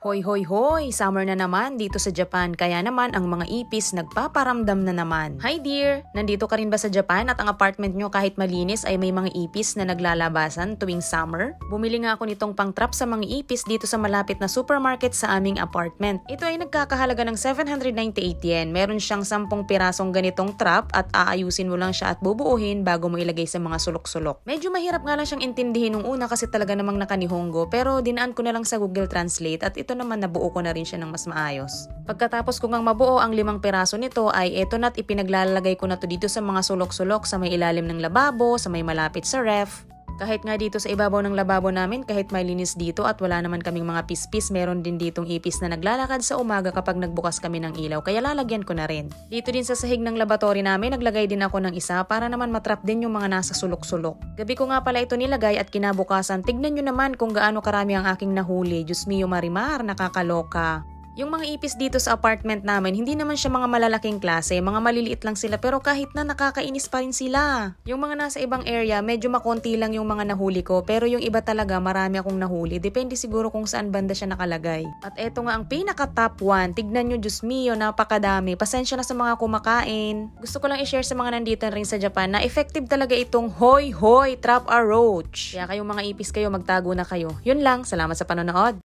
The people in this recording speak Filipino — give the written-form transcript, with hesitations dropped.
Hoy hoy hoy, summer na naman dito sa Japan kaya naman ang mga ipis nagpaparamdam na naman. Hi dear, nandito ka rin ba sa Japan at ang apartment nyo kahit malinis ay may mga ipis na naglalabasan tuwing summer? Bumili nga ako nitong pang-trap sa mga ipis dito sa malapit na supermarket sa aming apartment. Ito ay nagkakahalaga ng 798 yen. Meron siyang 10 pirasong ganitong trap at aayusin mo lang siya at bubuuhin bago mo ilagay sa mga sulok-sulok. Medyo mahirap nga lang siyang intindihin nung una kasi talaga namang nakanihongo pero dinaan ko na lang sa Google Translate at ito naman nabuo ko na rin siya ng mas maayos. Pagkatapos ko ngang mabuo ang 5 piraso nito ay eto na't ipinaglalagay ko na to dito sa mga sulok-sulok sa may ilalim ng lababo, sa may malapit sa ref. Kahit nga dito sa ibabaw ng lababo namin, kahit may linis dito at wala naman kaming mga pispis, meron din ditong ipis na naglalakad sa umaga kapag nagbukas kami ng ilaw, kaya lalagyan ko na rin. Dito din sa sahig ng laboratory namin, naglagay din ako ng isa para naman matrap din yung mga nasa sulok-sulok. Gabi ko nga pala ito nilagay at kinabukasan, tignan nyo naman kung gaano karami ang aking nahuli. Diyos mio Marimar, nakakaloka. Yung mga ipis dito sa apartment namin, hindi naman siya mga malalaking klase, mga maliliit lang sila pero kahit na nakakainis pa rin sila. Yung mga nasa ibang area, medyo makonti lang yung mga nahuli ko pero yung iba talaga marami akong nahuli. Depende siguro kung saan banda siya nakalagay. At eto nga ang pinaka top 1. Tignan nyo, Diyos mio, napakadami. Pasensya na sa mga kumakain. Gusto ko lang i-share sa mga nandito rin sa Japan na effective talaga itong Hoy Hoy Trap a Roach. Kaya kayong mga ipis kayo, magtago na kayo. Yun lang, salamat sa panonood.